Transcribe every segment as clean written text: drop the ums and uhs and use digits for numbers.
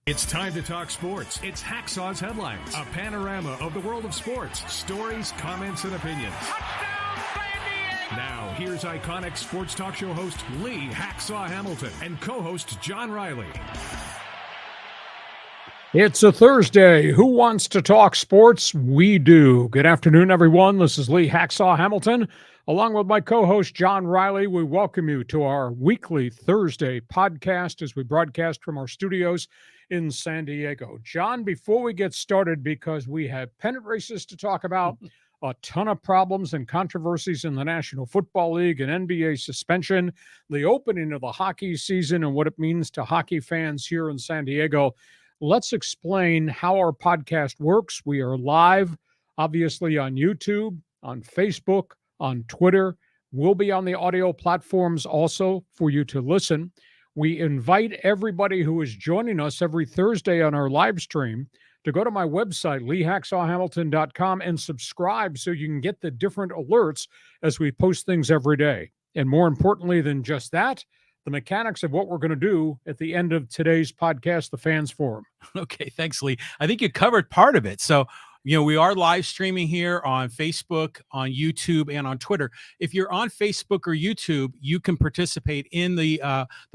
It's time to talk sports. It's Hacksaw's Headlines, a panorama of the world of sports, stories, comments, and opinions. Now, here's iconic sports talk show host Lee Hacksaw Hamilton and co-host John Riley. It's a Thursday. Who wants to talk sports? We do. Good afternoon, everyone. This is Lee Hacksaw Hamilton. Along with my co-host John Riley, we welcome you to our weekly Thursday podcast as we broadcast from our studios in San Diego. John, before we get started, because we have pennant races to talk about, a ton of problems and controversies in the National Football League, and NBA suspension, the opening of the hockey season and what it means to hockey fans here in San Diego, let's explain how our podcast works. We are live, obviously, on YouTube, on Facebook, on Twitter. We'll be on the audio platforms also for you to listen. We invite everybody who is joining us every Thursday on our live stream to go to my website, leehacksawhamilton.com, and subscribe so you can get the different alerts as we post things every day. And more importantly than just that, the mechanics of what we're going to do at the end of today's podcast, the Fans Forum. Okay, thanks, Lee. I think you covered part of it. So, we are live streaming here on Facebook, on YouTube, and on Twitter. If you're on Facebook or YouTube, you can participate in the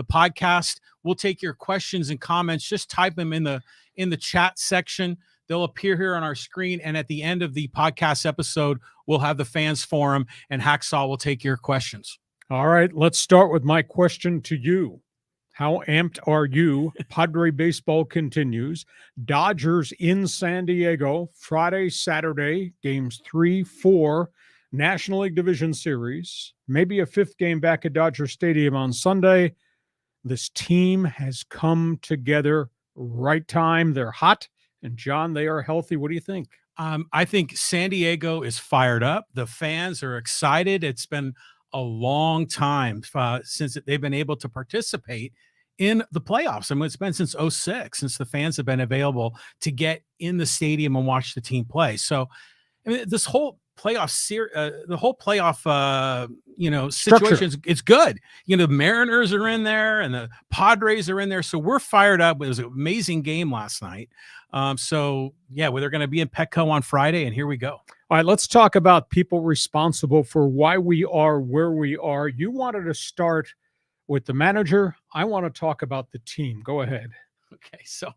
podcast. We'll take your questions and comments. Just type them in the chat section. They'll appear here on our screen. And at the end of the podcast episode, we'll have the Fans Forum, and Hacksaw will take your questions. All right, let's start with my question to you. How amped are you? Padre baseball continues. Dodgers in San Diego, Friday, Saturday, games 3, 4, National League Division Series, maybe a fifth game back at Dodger Stadium on Sunday. This team has come together right time. They're hot. And John, they are healthy. What do you think? I think San Diego is fired up. The fans are excited. It's been a long time since they've been able to participate in the playoffs. I mean, it's been since 2006, since the fans have been available to get in the stadium and watch the team play. So, I mean, this whole playoff situation, it's good. The Mariners are in there and the Padres are in there. So we're fired up. It was an amazing game last night. They're going to be in Petco on Friday, and here we go. All right, let's talk about people responsible for why we are where we are. You wanted to start with the manager. I want to talk about the team. Go ahead. Okay, so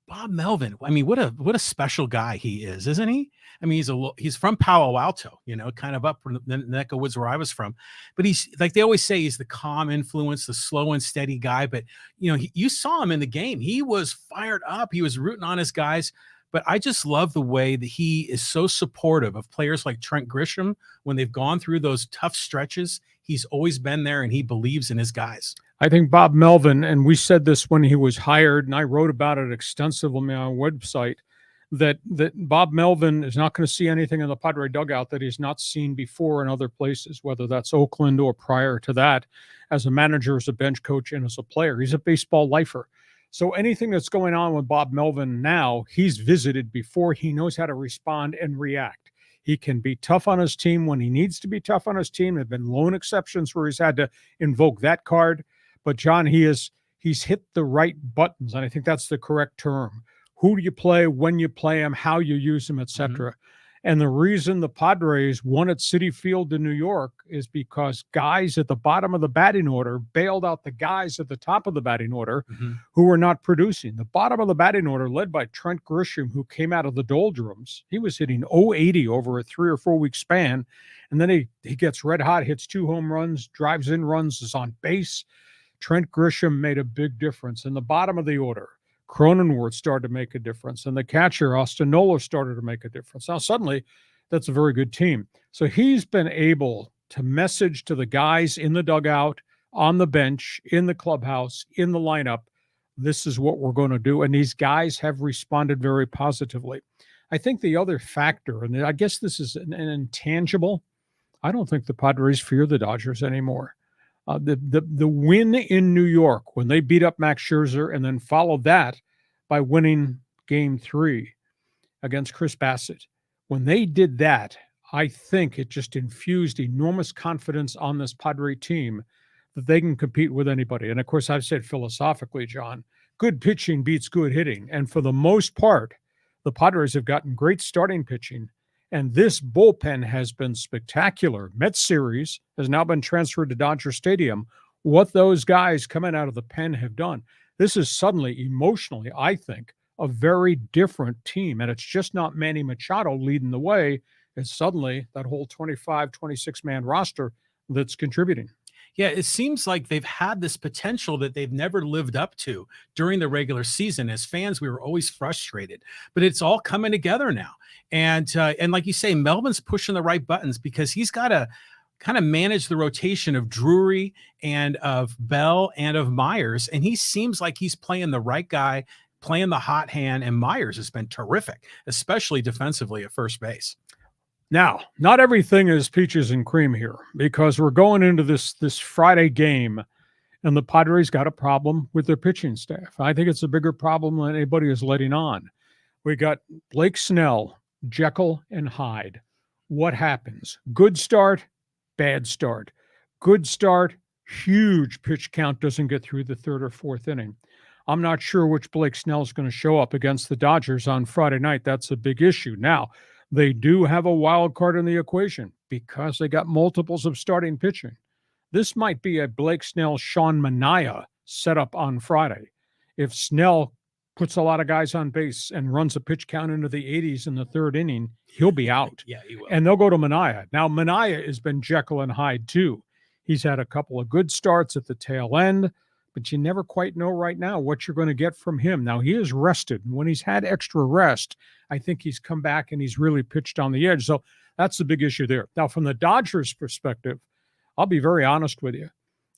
Bob Melvin. I mean, what a special guy he is, isn't he? I mean, he's from Palo Alto, kind of up from the neck of woods where I was from. But he's, like they always say, he's the calm influence, the slow and steady guy. But you saw him in the game. He was fired up. He was rooting on his guys. But I just love the way that he is so supportive of players like Trent Grisham when they've gone through those tough stretches. He's always been there, and he believes in his guys. I think Bob Melvin, and we said this when he was hired, and I wrote about it extensively on our website, that Bob Melvin is not going to see anything in the Padre dugout that he's not seen before in other places, whether that's Oakland or prior to that, as a manager, as a bench coach, and as a player. He's a baseball lifer. So anything that's going on with Bob Melvin now, he's visited before. He knows how to respond and react. He can be tough on his team when he needs to be tough on his team. There have been lone exceptions where he's had to invoke that card. But, John, he's hit the right buttons, and I think that's the correct term. Who do you play, when you play them, how you use them, et cetera. And the reason the Padres won at Citi Field in New York is because guys at the bottom of the batting order bailed out the guys at the top of the batting order who were not producing. The bottom of the batting order, led by Trent Grisham, who came out of the doldrums, he was hitting 080 over a 3 or 4 week span. And then he gets red hot, hits 2 home runs, drives in runs, is on base. Trent Grisham made a big difference. In the bottom of the order, Cronenworth started to make a difference, and the catcher, Austin Nola, started to make a difference. Now, suddenly, that's a very good team. So he's been able to message to the guys in the dugout, on the bench, in the clubhouse, in the lineup, this is what we're going to do. And these guys have responded very positively. I think the other factor, and I guess this is an intangible, I don't think the Padres fear the Dodgers anymore. The win in New York when they beat up Max Scherzer and then followed that by winning Game 3 against Chris Bassett. When they did that, I think it just infused enormous confidence on this Padre team that they can compete with anybody. And, of course, I've said philosophically, John, good pitching beats good hitting. And for the most part, the Padres have gotten great starting pitching. And this bullpen has been spectacular. Mets series has now been transferred to Dodger Stadium. What those guys coming out of the pen have done, this is suddenly, emotionally, I think, a very different team. And it's just not Manny Machado leading the way. It's suddenly that whole 25, 26-man roster that's contributing. Yeah, it seems like they've had this potential that they've never lived up to during the regular season. As fans, we were always frustrated, but it's all coming together now. And like you say, Melvin's pushing the right buttons because he's got to kind of manage the rotation of Drury and of Bell and of Myers. And he seems like he's playing the right guy, playing the hot hand. And Myers has been terrific, especially defensively at first base. Now, not everything is peaches and cream here because we're going into this Friday game, and the Padres got a problem with their pitching staff. I think it's a bigger problem than anybody is letting on. We got Blake Snell, Jekyll, and Hyde. What happens? Good start, bad start. Good start, huge pitch count, doesn't get through the third or fourth inning. I'm not sure which Blake Snell is going to show up against the Dodgers on Friday night. That's a big issue. Now, they do have a wild card in the equation because they got multiples of starting pitching. This might be a Blake Snell, Sean Manaea setup on Friday. If Snell puts a lot of guys on base and runs a pitch count into the 80s in the third inning, he'll be out. Yeah, he will. And they'll go to Manaea. Now, Manaea has been Jekyll and Hyde too. He's had a couple of good starts at the tail end, but you never quite know right now what you're going to get from him. Now, he is rested. And when he's had extra rest, I think he's come back and he's really pitched on the edge. So that's the big issue there. Now, from the Dodgers' perspective, I'll be very honest with you.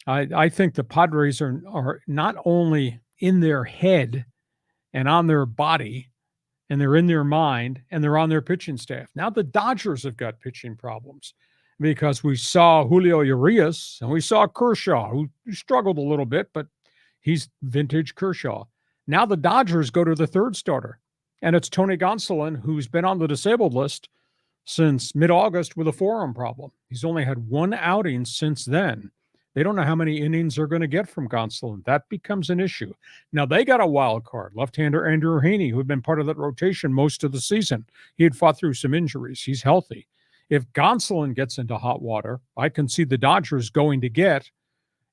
I think the Padres are not only in their head and on their body, and they're in their mind, and they're on their pitching staff. Now the Dodgers have got pitching problems because we saw Julio Urias and we saw Kershaw, who struggled a little bit, but he's vintage Kershaw. Now the Dodgers go to the third starter, and it's Tony Gonselin, who's been on the disabled list since mid-August with a forearm problem. He's only had one outing since then. They don't know how many innings they're going to get from Gonselin. That becomes an issue. Now, they got a wild card, left-hander Andrew Haney, who had been part of that rotation most of the season. He had fought through some injuries. He's healthy. If Gonselin gets into hot water, I can see the Dodgers going to get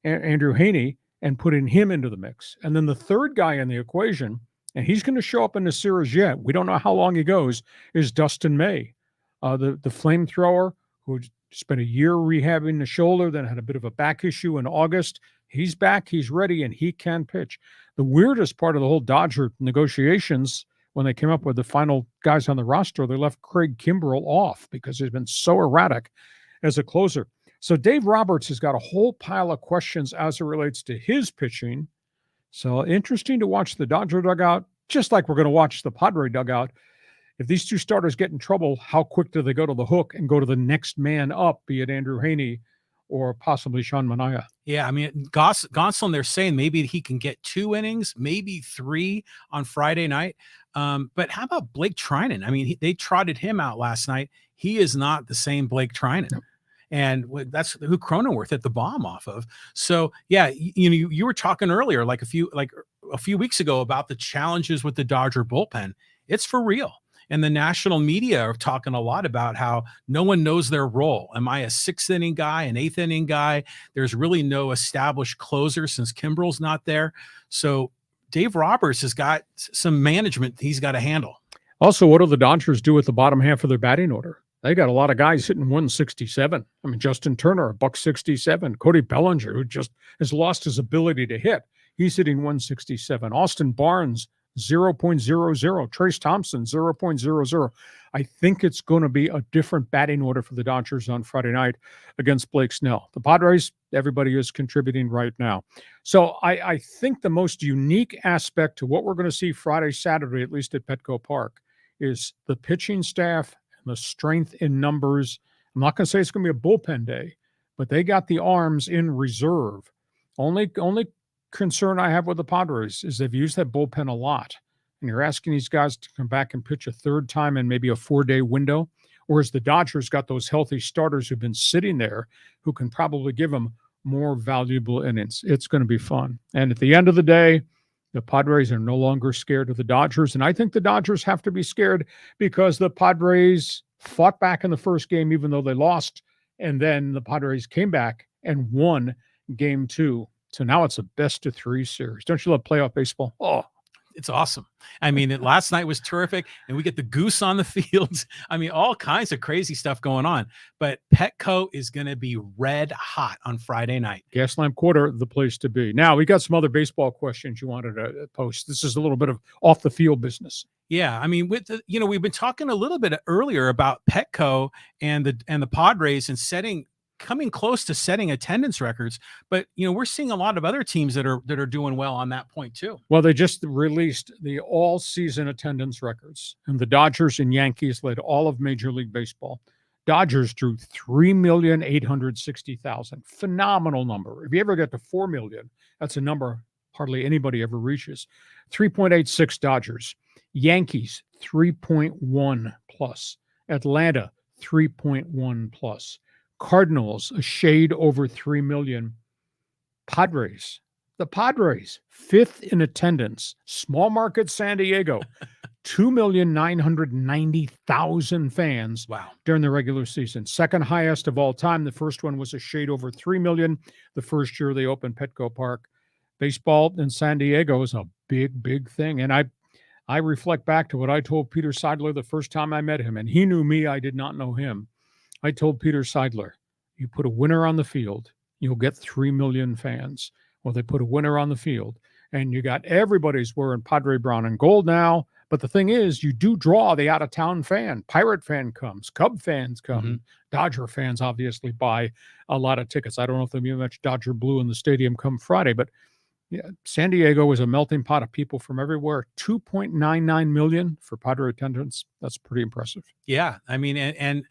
Andrew Haney and putting him into the mix. And then the third guy in the equation, and he's going to show up in the series yet, we don't know how long he goes, is Dustin May, the flamethrower who spent a year rehabbing the shoulder, then had a bit of a back issue in August. He's back, he's ready, and he can pitch. The weirdest part of the whole Dodger negotiations, when they came up with the final guys on the roster, they left Craig Kimbrell off because he's been so erratic as a closer. So Dave Roberts has got a whole pile of questions as it relates to his pitching. So interesting to watch the Dodger dugout, just like we're going to watch the Padre dugout. If these two starters get in trouble, how quick do they go to the hook and go to the next man up, be it Andrew Haney or possibly Sean Manaea? Yeah, I mean, Gonsolin, they're saying maybe he can get 2 innings, maybe 3 on Friday night. But how about Blake Trinan? I mean, they trotted him out last night. He is not the same Blake Trinan. No. And that's who Cronenworth hit the bomb off of. So, yeah, you were talking earlier, like a few weeks ago, about the challenges with the Dodger bullpen. It's for real. And the national media are talking a lot about how no one knows their role. Am I a 6th inning guy, an 8th inning guy? There's really no established closer since Kimbrell's not there. So Dave Roberts has got some management he's got to handle. Also, what do the Dodgers do at the bottom half of their batting order? They got a lot of guys hitting 167. I mean, Justin Turner, $167. Cody Bellinger, who just has lost his ability to hit. He's hitting 167. Austin Barnes, 0.00. Trace Thompson, 0.00. I think it's going to be a different batting order for the Dodgers on Friday night against Blake Snell. The Padres, everybody is contributing right now. So I think the most unique aspect to what we're going to see Friday, Saturday, at least at Petco Park, is the pitching staff and the strength in numbers. I'm not going to say it's going to be a bullpen day, but they got the arms in reserve. Only concern I have with the Padres is they've used that bullpen a lot, and you're asking these guys to come back and pitch a third time in maybe a 4-day window, whereas the Dodgers got those healthy starters who've been sitting there who can probably give them more valuable innings. It's going to be fun. And at the end of the day, The Padres are no longer scared of the Dodgers, and I think the Dodgers have to be scared because the Padres fought back in the first game, even though they lost, and then the Padres came back and won game 2. So now it's a best-of-3 series. Don't you love playoff baseball? Oh, it's awesome. I mean, last night was terrific, and we get the goose on the field. I mean, all kinds of crazy stuff going on. But Petco is going to be red hot on Friday night. Gaslamp Quarter, the place to be. Now, we got some other baseball questions you wanted to post. This is a little bit of off-the-field business. Yeah, I mean, with the, we've been talking a little bit earlier about Petco and the Padres and coming close to setting attendance records, but we're seeing a lot of other teams that are doing well on that point too. Well, they just released the all-season attendance records, and the Dodgers and Yankees led all of Major League Baseball. Dodgers drew 3,860,000. Phenomenal number. If you ever get to 4 million, that's a number hardly anybody ever reaches. 3.86 Dodgers. Yankees 3.1 plus. Atlanta 3.1 plus. Cardinals, a shade over 3 million. Padres, the Padres, 5th in attendance. Small market San Diego, 2,990,000 fans during the regular season. Second highest of all time. The first one was a shade over 3 million. The first year they opened Petco Park. Baseball in San Diego is a big, big thing. And I reflect back to what I told Peter Seidler the first time I met him, and he knew me. I did not know him. I told Peter Seidler, you put a winner on the field, you'll get 3 million fans. Well, they put a winner on the field, and you got everybody's wearing Padre brown and gold now. But the thing is, you do draw the out-of-town fan. Pirate fan comes. Cub fans come. Mm-hmm. Dodger fans obviously buy a lot of tickets. I don't know if there'll be much Dodger blue in the stadium come Friday, but yeah, San Diego is a melting pot of people from everywhere. 2.99 million for Padre attendance. That's pretty impressive. Yeah. I mean, and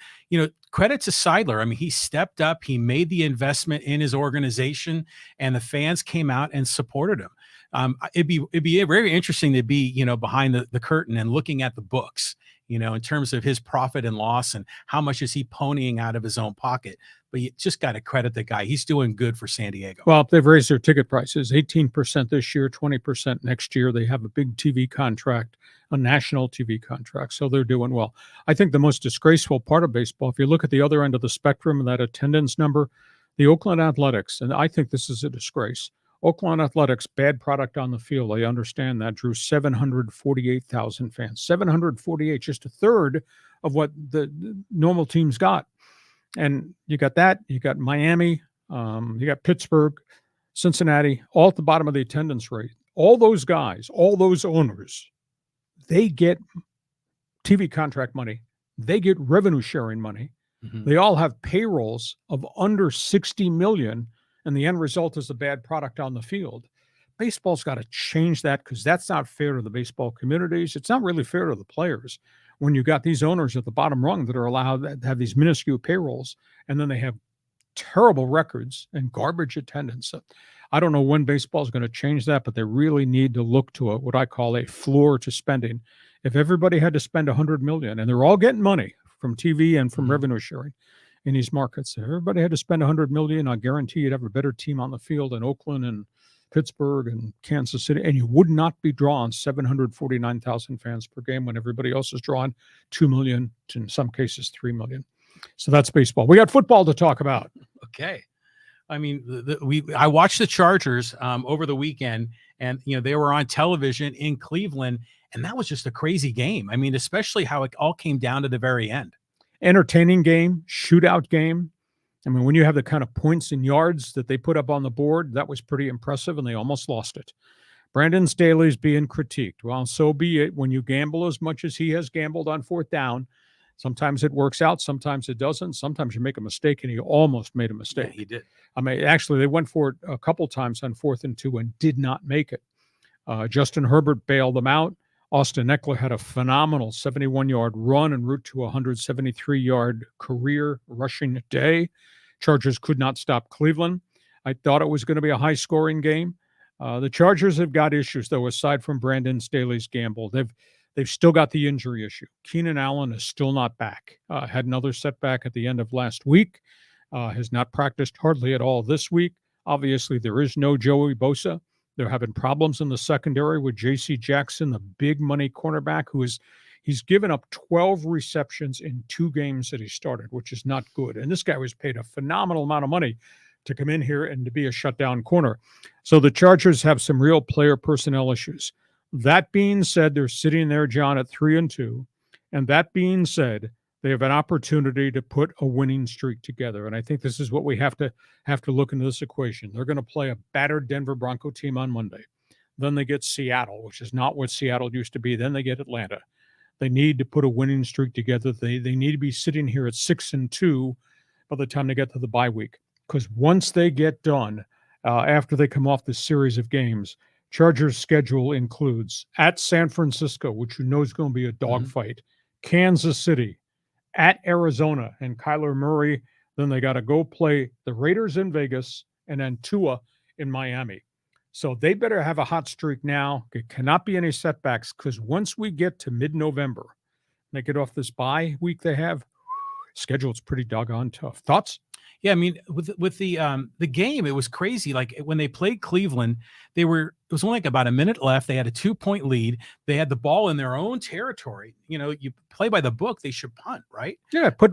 credit to Seidler. I mean, he stepped up. He made the investment in his organization, and the fans came out and supported him. It'd be very interesting to be, behind the curtain and looking at the books, in terms of his profit and loss and how much is he ponying out of his own pocket. But you just got to credit the guy. He's doing good for San Diego. Well, they've raised their ticket prices 18% this year, 20% next year. They have a big TV contract, a national TV contract, so they're doing well. I think the most disgraceful part of baseball, if you look at the other end of the spectrum, that attendance number, the Oakland Athletics, and I think this is a disgrace. Oakland Athletics, bad product on the field. I understand that. Drew 748,000 fans. 748, just a third of what the normal teams got. And you got that. You got Miami. You got Pittsburgh, Cincinnati, all at the bottom of the attendance rate. All those guys, all those owners, they get TV contract money. They get revenue sharing money. Mm-hmm. They all have payrolls of under 60 million. And the end result is a bad product on the field. Baseball's got to change that because that's not fair to the baseball communities. It's not really fair to the players when you got these owners at the bottom rung that are allowed to have these minuscule payrolls, and then they have terrible records and garbage attendance. I don't know when baseball is going to change that, but they really need to look to what I call a floor to spending. If everybody had to spend $100 million, and they're all getting money from TV and from revenue sharing in these markets, if everybody had to spend $100 million, I guarantee you'd have a better team on the field in Oakland and Pittsburgh and Kansas City, and you would not be drawing 749,000 fans per game when everybody else is drawing 2 million, to in some cases 3 million. So that's baseball. We got football to talk about. Okay. I mean, I watched the Chargers over the weekend, and they were on television in Cleveland, and that was just a crazy game. I mean, especially how it all came down to the very end. Entertaining game, shootout game. I mean, when you have the kind of points and yards that they put up on the board, that was pretty impressive, and they almost lost it. Brandon Staley's being critiqued. Well, so be it. When you gamble as much as he has gambled on fourth down, sometimes it works out, sometimes it doesn't. Sometimes you make a mistake, and he almost made a mistake. Yeah, he did. I mean, actually, they went for it a couple times on 4th and 2 and did not make it. Justin Herbert bailed them out. Austin Eckler had a phenomenal 71-yard run en route to a 173-yard career rushing day. Chargers could not stop Cleveland. I thought it was going to be a high-scoring game. The Chargers have got issues, though, aside from Brandon Staley's gamble. They've still got the injury issue. Keenan Allen is still not back. Had another setback at the end of last week. Has not practiced hardly at all this week. Obviously, there is no Joey Bosa. They're having problems in the secondary with J.C. Jackson, the big money cornerback, he's given up 12 receptions in 2 games that he started, which is not good. And this guy was paid a phenomenal amount of money to come in here and to be a shutdown corner. So the Chargers have some real player personnel issues. That being said, they're sitting there, John, at 3-2. And that being said, they have an opportunity to put a winning streak together. And I think this is what we have to look into this equation. They're going to play a battered Denver Bronco team on Monday. Then they get Seattle, which is not what Seattle used to be. Then they get Atlanta. They need to put a winning streak together. They need to be sitting here at 6-2 by the time they get to the bye week. Because once they get done, after they come off this series of games, Chargers' schedule includes at San Francisco, which you know is going to be a dogfight, Kansas City, at Arizona and Kyler Murray. Then they got to go play the Raiders in Vegas and then Tua in Miami. So they better have a hot streak now. It cannot be any setbacks, because once we get to mid-November, they get off this bye week they have, schedule's pretty doggone tough. Thoughts? Yeah, I mean, with the game, it was crazy. Like when they played Cleveland, it was only like about a minute left. They had a 2-point lead. They had the ball in their own territory. You know, you play by the book, they should punt, right? Yeah, put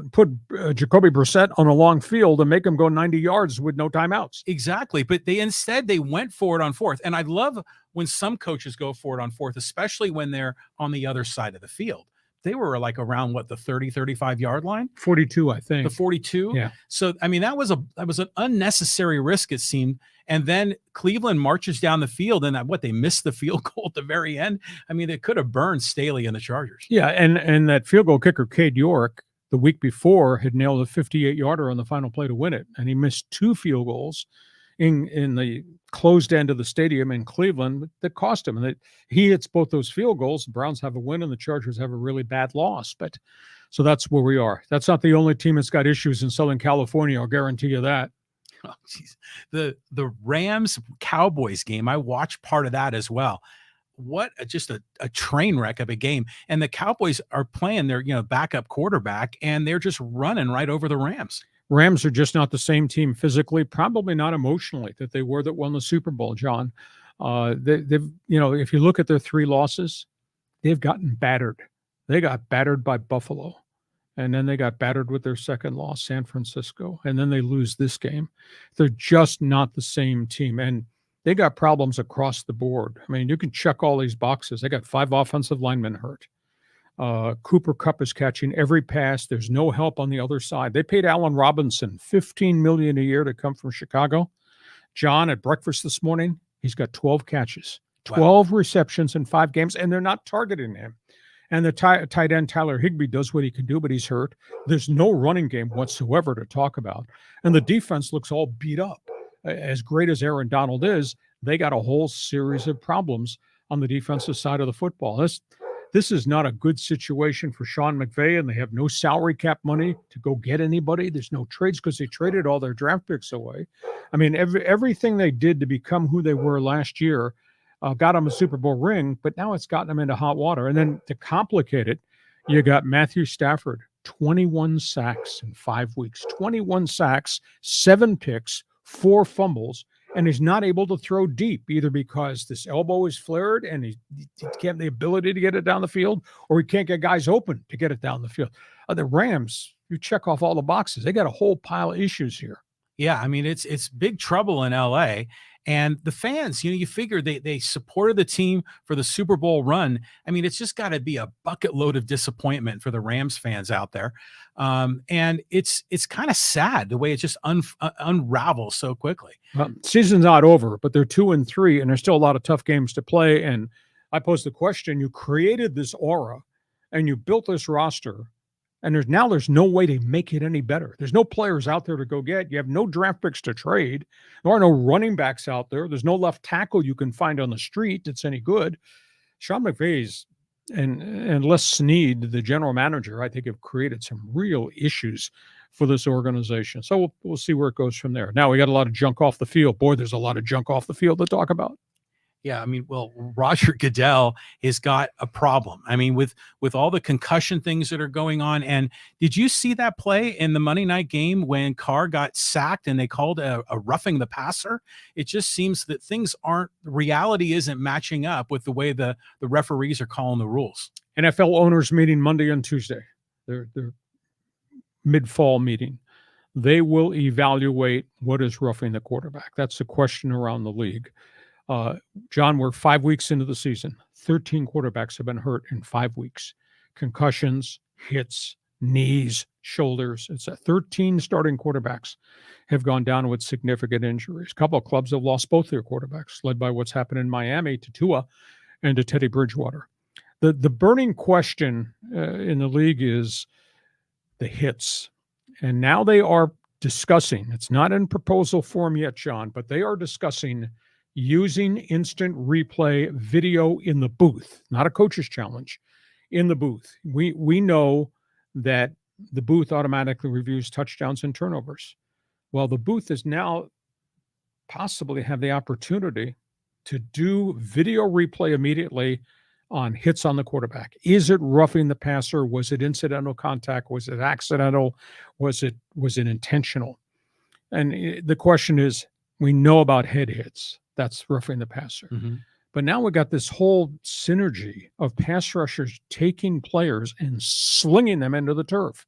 Jacoby Brissett on a long field and make him go 90 yards with no timeouts. Exactly, but they went for it on fourth. And I love when some coaches go for it on fourth, especially when they're on the other side of the field. They were like around the 30, 35 yard line, 42, I think. The 42. Yeah. So, I mean, that was an unnecessary risk, it seemed. And then Cleveland marches down the field, and they missed the field goal at the very end. I mean, they could have burned Staley and the Chargers. Yeah. And that field goal kicker, Cade York, the week before had nailed a 58-yarder on the final play to win it. And he missed 2 field goals in the closed end of the stadium in Cleveland that cost him. And he hits both those field goals. The Browns have a win and the Chargers have a really bad loss. But so that's where we are. That's not the only team that's got issues in Southern California. I'll guarantee you that. Oh, geez. The Rams Cowboys game, I watched part of that as well. What just a train wreck of a game. And the Cowboys are playing their backup quarterback, and they're just running right over the Rams. Rams are just not the same team physically, probably not emotionally, that they were that won the Super Bowl, John. They've if you look at their 3 losses, they've gotten battered. They got battered by Buffalo, and then they got battered with their second loss, San Francisco, and then they lose this game. They're just not the same team, and they got problems across the board. I mean, you can check all these boxes. They got 5 offensive linemen hurt. Cooper Kupp is catching every pass. There's no help on the other side. They paid Allen Robinson $15 million a year to come from Chicago. John, at breakfast this morning, he's got 12 catches, 12 receptions in 5 games, and they're not targeting him. And the tight end Tyler Higbee does what he can do, but he's hurt. There's no running game whatsoever to talk about. And the defense looks all beat up. As great as Aaron Donald is, they got a whole series of problems on the defensive side of the football. This is not a good situation for Sean McVay, and they have no salary cap money to go get anybody. There's no trades because they traded all their draft picks away. I mean, everything they did to become who they were last year got them a Super Bowl ring, but now it's gotten them into hot water. And then to complicate it, you got Matthew Stafford, 21 sacks in 5 weeks, 21 sacks, 7 picks, 4 fumbles. And he's not able to throw deep, either because this elbow is flared and he can't have the ability to get it down the field, or he can't get guys open to get it down the field. The Rams, you check off all the boxes. They got a whole pile of issues here. Yeah, I mean, it's big trouble in LA. And the fans, you figure they supported the team for the Super Bowl run. I mean, it's just got to be a bucket load of disappointment for the Rams fans out there. And it's kind of sad the way it just unravels so quickly. Well, season's not over, but they're 2-3, and there's still a lot of tough games to play. And I posed the question: you created this aura, and you built this roster, and there's no way to make it any better. There's no players out there to go get. You have no draft picks to trade. There are no running backs out there. There's no left tackle you can find on the street that's any good. Sean McVay's and Les Snead, the general manager, I think have created some real issues for this organization. So we'll see where it goes from there. Now we got a lot of junk off the field. Boy, there's a lot of junk off the field to talk about. Yeah, I mean, well, Roger Goodell has got a problem. I mean, with all the concussion things that are going on. And did you see that play in the Monday night game when Carr got sacked and they called a roughing the passer? It just seems that reality isn't matching up with the way the referees are calling the rules. NFL owners meeting Monday and Tuesday. Their mid-fall meeting. They will evaluate what is roughing the quarterback. That's the question around the league. John, we're 5 weeks into the season. 13 quarterbacks have been hurt in 5 weeks. Concussions, hits, knees, shoulders. It's 13 starting quarterbacks have gone down with significant injuries. A couple of clubs have lost both their quarterbacks, led by what's happened in Miami to Tua and to Teddy Bridgewater. The burning question in the league is the hits. And now they are discussing, it's not in proposal form yet, John, but they are discussing using instant replay video in the booth, not a coach's challenge, in the booth. We know that the booth automatically reviews touchdowns and turnovers. Well, the booth is now possibly have the opportunity to do video replay immediately on hits on the quarterback. Is it roughing the passer? Was it incidental contact? Was it accidental? Was it intentional? And the question is, we know about head hits. That's roughing the passer. Mm-hmm. But now we got this whole synergy of pass rushers taking players and slinging them into the turf.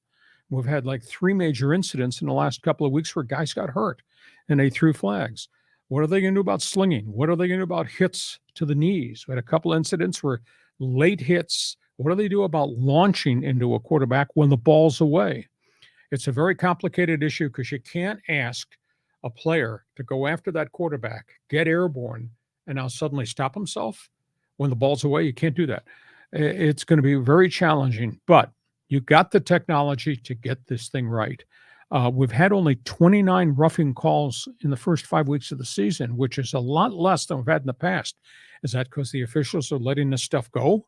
We've had like 3 major incidents in the last couple of weeks where guys got hurt and they threw flags. What are they going to do about slinging? What are they going to do about hits to the knees? We had a couple of incidents where late hits. What do they do about launching into a quarterback when the ball's away? It's a very complicated issue because you can't ask a player to go after that quarterback, get airborne, and now suddenly stop himself when the ball's away. You can't do that. It's going to be very challenging, but you got the technology to get this thing right. We've had only 29 roughing calls in the first 5 weeks of the season, which is a lot less than we've had in the past. Is that because the officials are letting this stuff go?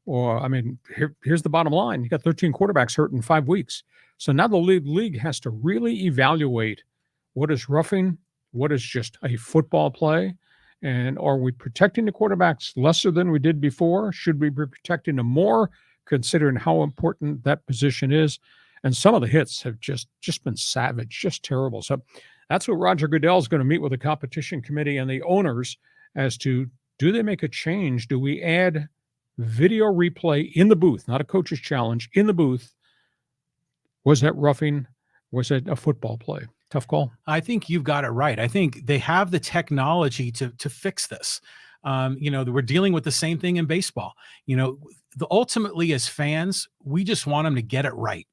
Or, I mean, here's the bottom line. You got 13 quarterbacks hurt in 5 weeks. So now the league has to really evaluate what is roughing, what is just a football play, and are we protecting the quarterbacks lesser than we did before? Should we be protecting them more, considering how important that position is? And some of the hits have just been savage, just terrible. So that's what Roger Goodell is going to meet with the competition committee and the owners as to, do they make a change? Do we add video replay in the booth, not a coach's challenge, in the booth? Was that roughing? Was it a football play? Tough call. I think you've got it right. I think they have the technology to fix this. We're dealing with the same thing in baseball. Ultimately as fans, we just want them to get it right.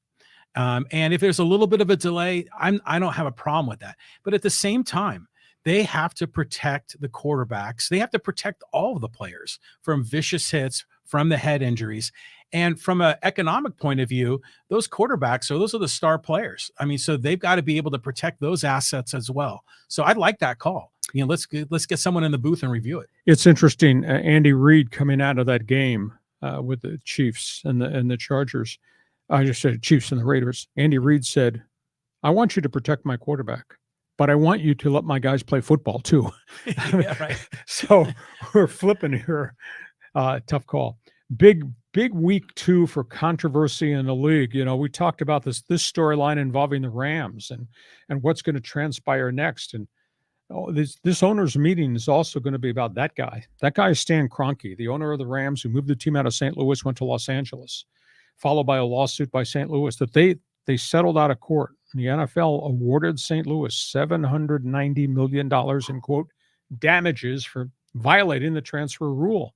And if there's a little bit of a delay, I don't have a problem with that. But at the same time, they have to protect the quarterbacks. They have to protect all of the players from vicious hits, from the head injuries. And from an economic point of view, those quarterbacks, those are the star players. I mean, so they've got to be able to protect those assets as well. So I'd like that call. Let's get someone in the booth and review it. It's interesting. Andy Reid coming out of that game with the Chiefs and the Chargers. I just said Chiefs and the Raiders. Andy Reid said, "I want you to protect my quarterback, but I want you to let my guys play football too." Yeah, right. So we're flipping here. Tough call. Big week 2 for controversy in the league. We talked about this storyline involving the Rams and what's going to transpire next. And this owners meeting is also going to be about that guy. That guy is Stan Kroenke, the owner of the Rams, who moved the team out of St. Louis, went to Los Angeles, followed by a lawsuit by St. Louis that they settled out of court. The NFL awarded St. Louis $790 million in, quote, damages for violating the transfer rule.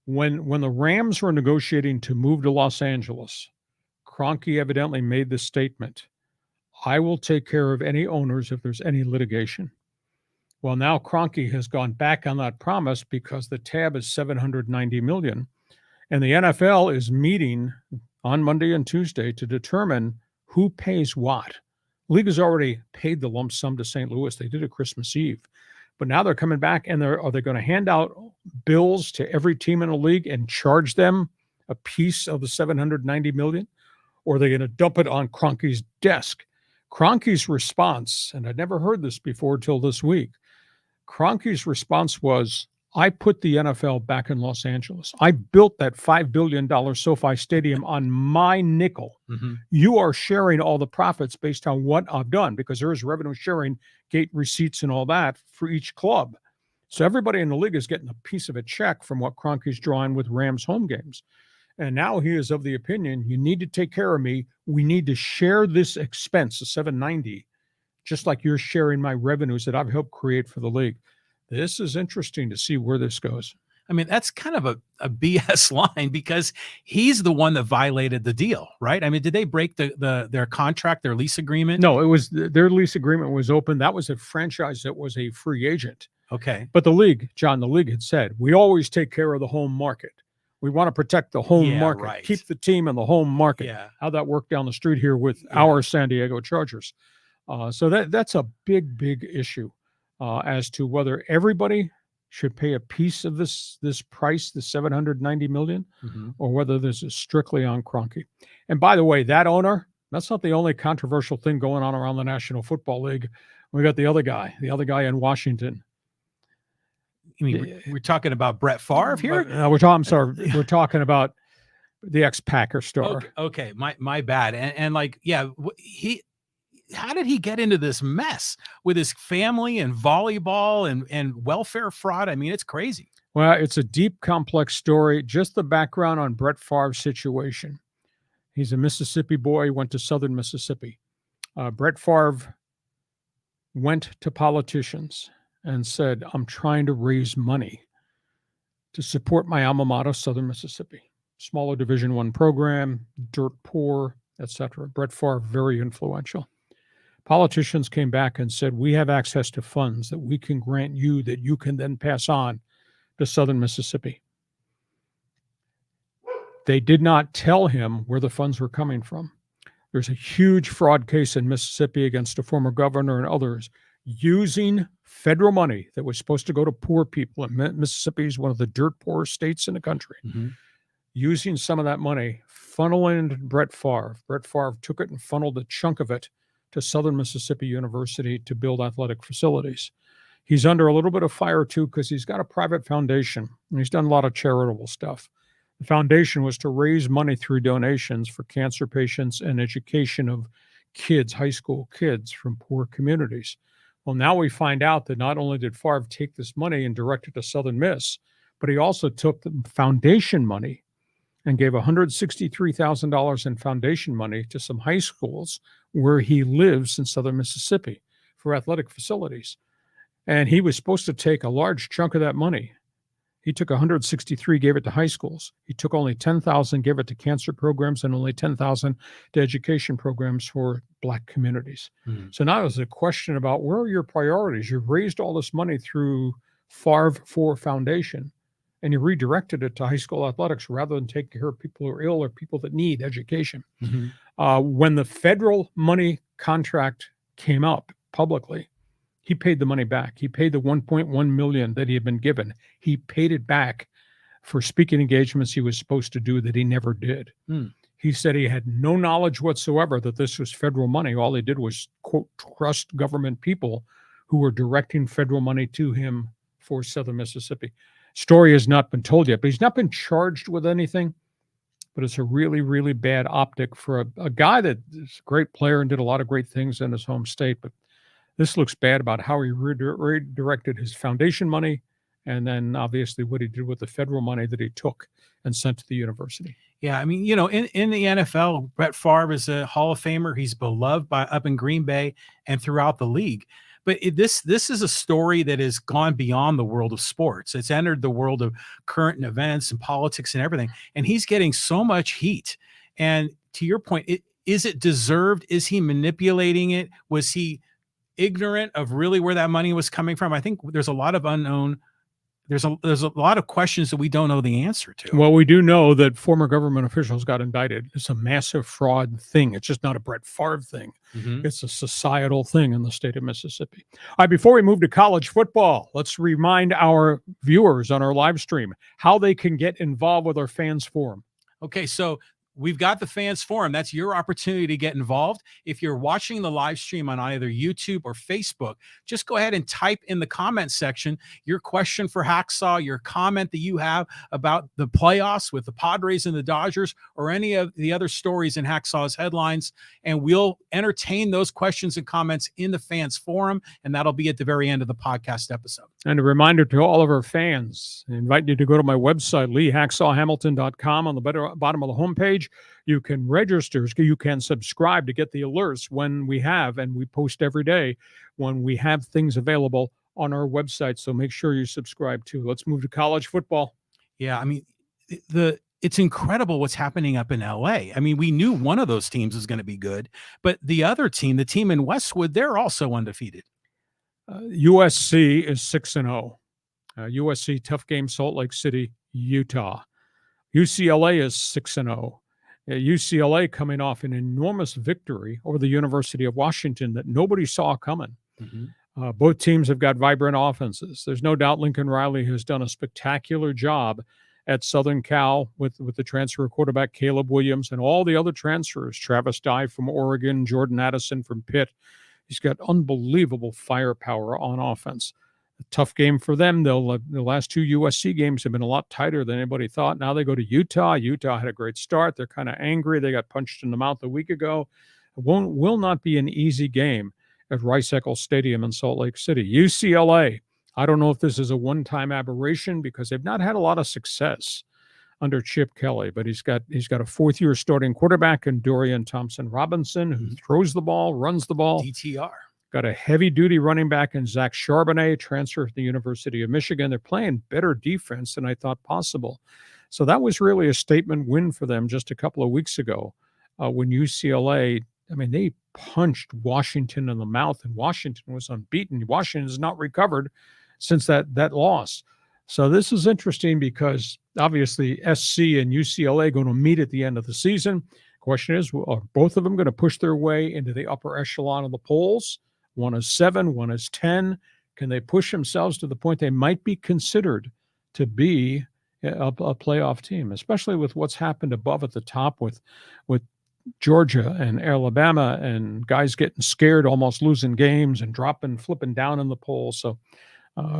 When the Rams were negotiating to move to Los Angeles, Kroenke evidently made the statement, "I will take care of any owners if there's any litigation." Well, now Kroenke has gone back on that promise because the tab is $790 million. And the NFL is meeting on Monday and Tuesday to determine who pays what. League has already paid the lump sum to St. Louis. They did it Christmas Eve. But now they're coming back, and are they going to hand out bills to every team in the league and charge them a piece of the $790 million? Or are they going to dump it on Kroenke's desk? Kroenke's response, and I'd never heard this before till this week, Kroenke's response was, I put the NFL back in Los Angeles. I built that $5 billion SoFi Stadium on my nickel. You are sharing all the profits based on what I've done, because there is revenue sharing, gate receipts and all that for each club. So everybody in the league is getting a piece of a check from what Kroenke's drawing with Rams home games. And now he is of the opinion, you need to take care of me. We need to share this expense, the $790, just like you're sharing my revenues that I've helped create for the league. This is interesting to see where this goes. I mean, that's kind of a BS line, because he's the one that violated the deal, right? I mean, did they break their contract, their lease agreement? No, it was their lease agreement was open. That was a franchise that was a free agent. Okay. But the league, John, the league had said, we always take care of the home market. We want to protect the home market, right. Keep the team in the home market. Yeah. How that worked down the street here with our San Diego Chargers. So that's a big, big issue as to whether everybody should pay a piece of this price, the $790 million, or whether this is strictly on Kroenke. And by the way, that owner, that's not the only controversial thing going on around the National Football League. We got the other guy in Washington. I mean, we're talking about Brett Favre here? We're talking about the ex-Packer star. Okay, my bad. And like, yeah, how did he get into this mess with his family and volleyball and welfare fraud? I mean, it's crazy. Well, it's a deep, complex story. Just the background on Brett Favre's situation. He's a Mississippi boy, went to Southern Mississippi. Brett Favre went to politicians and said, I'm trying to raise money to support my alma mater, Southern Mississippi. Smaller Division I program, dirt poor, etc. Brett Favre, very influential. Politicians came back and said, we have access to funds that we can grant you that you can then pass on to Southern Mississippi. They did not tell him where the funds were coming from. There's a huge fraud case in Mississippi against a former governor and others using federal money that was supposed to go to poor people. And Mississippi is one of the dirt poor states in the country. Using some of that money, funneling into Brett Favre. Brett Favre took it and funneled a chunk of it to Southern Mississippi University to build athletic facilities. He's under a little bit of fire too, because he's got a private foundation and he's done a lot of charitable stuff. The foundation was to raise money through donations for cancer patients and education of kids, high school kids from poor communities. Well, now we find out that not only did Favre take this money and direct it to Southern Miss, but he also took the foundation money and gave $163,000 in foundation money to some high schools where he lives in Southern Mississippi for athletic facilities. And he was supposed to take a large chunk of that money. He took 163, gave it to high schools. He took only 10,000, gave it to cancer programs, and only 10,000 to education programs for Black communities. So now there's a question about, where are your priorities? You've raised all this money through Favre for Foundation, and you redirected it to high school athletics rather than taking care of people who are ill or people that need education. When the federal money contract came up publicly, he paid the money back. He paid the $1.1 million that he had been given. He paid it back for speaking engagements he was supposed to do that he never did. He said he had no knowledge whatsoever that this was federal money. All he did was, quote, trust government people who were directing federal money to him for Southern Mississippi. Story has not been told yet, but he's not been charged with anything. But it's a really, really bad optic for a guy that is a great player and did a lot of great things in his home state. But this looks bad about how he redirected his foundation money, and then obviously what he did with the federal money that he took and sent to the university. Yeah, I mean, you know, in the NFL, Brett Favre is a Hall of Famer. He's beloved up in Green Bay and throughout the league. But this is a story that has gone beyond the world of sports. It's entered the world of current events and politics and everything. And he's getting so much heat. And to your point, is it deserved? Is he manipulating it? Was he ignorant of really where that money was coming from? I think there's a lot of unknown. There's a lot of questions that we don't know the answer to. Well, we do know that former government officials got indicted. It's a massive fraud thing. It's just not a Brett Favre thing. It's a societal thing in the state of Mississippi. All right, before we move to college football, let's remind our viewers on our live stream how they can get involved with our fans forum. Okay, so we've got the fans forum. That's your opportunity to get involved. If you're watching the live stream on either YouTube or Facebook, just go ahead and type in the comment section your question for Hacksaw, your comment that you have about the playoffs with the Padres and the Dodgers, or any of the other stories in Hacksaw's headlines, and we'll entertain those questions and comments in the fans forum, and that'll be at the very end of the podcast episode. And a reminder to all of our fans, I invite you to go to my website, leehacksawhamilton.com. On the bottom of the homepage, you can register, you can subscribe to get the alerts when we have, and we post every day when we have things available on our website. So make sure you subscribe too. Let's move to college football. Yeah, I mean, it's incredible what's happening up in LA. I mean, we knew one of those teams was going to be good, but the other team, the team in Westwood, they're also undefeated. USC is 6-0. USC, tough game, Salt Lake City, Utah. UCLA is 6-0. UCLA coming off an enormous victory over the University of Washington that nobody saw coming. Mm-hmm. Both teams have got vibrant offenses. There's no doubt Lincoln Riley has done a spectacular job at Southern Cal with the transfer quarterback Caleb Williams and all the other transfers. Travis Dye from Oregon, Jordan Addison from Pitt. He's got unbelievable firepower on offense. A tough game for them, though. The last two USC games have been a lot tighter than anybody thought. Now they go to Utah. Utah had a great start. They're kind of angry. They got punched in the mouth a week ago. It will not be an easy game at Rice-Eccles Stadium in Salt Lake City. UCLA, I don't know if this is a one-time aberration because they've not had a lot of success under Chip Kelly, but he's got a fourth-year starting quarterback in Dorian Thompson-Robinson who throws the ball, runs the ball. DTR. Got a heavy-duty running back in Zach Charbonnet, transfer from the University of Michigan. They're playing better defense than I thought possible. So that was really a statement win for them just a couple of weeks ago when UCLA, I mean, they punched Washington in the mouth, and Washington was unbeaten. Washington has not recovered since that loss. So this is interesting because obviously SC and UCLA are going to meet at the end of the season. Question is, are both of them going to push their way into the upper echelon of the polls? One is 7, one is 10. Can they push themselves to the point they might be considered to be a playoff team, especially with what's happened above at the top with Georgia and Alabama and guys getting scared, almost losing games and flipping down in the polls. So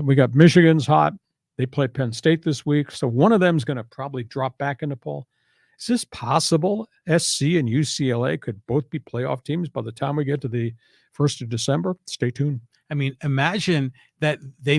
we got Michigan's hot. They play Penn State this week. So one of them is going to probably drop back into poll. Is this possible? SC and UCLA could both be playoff teams by the time we get to the 1st of December. Stay tuned. I mean, imagine that they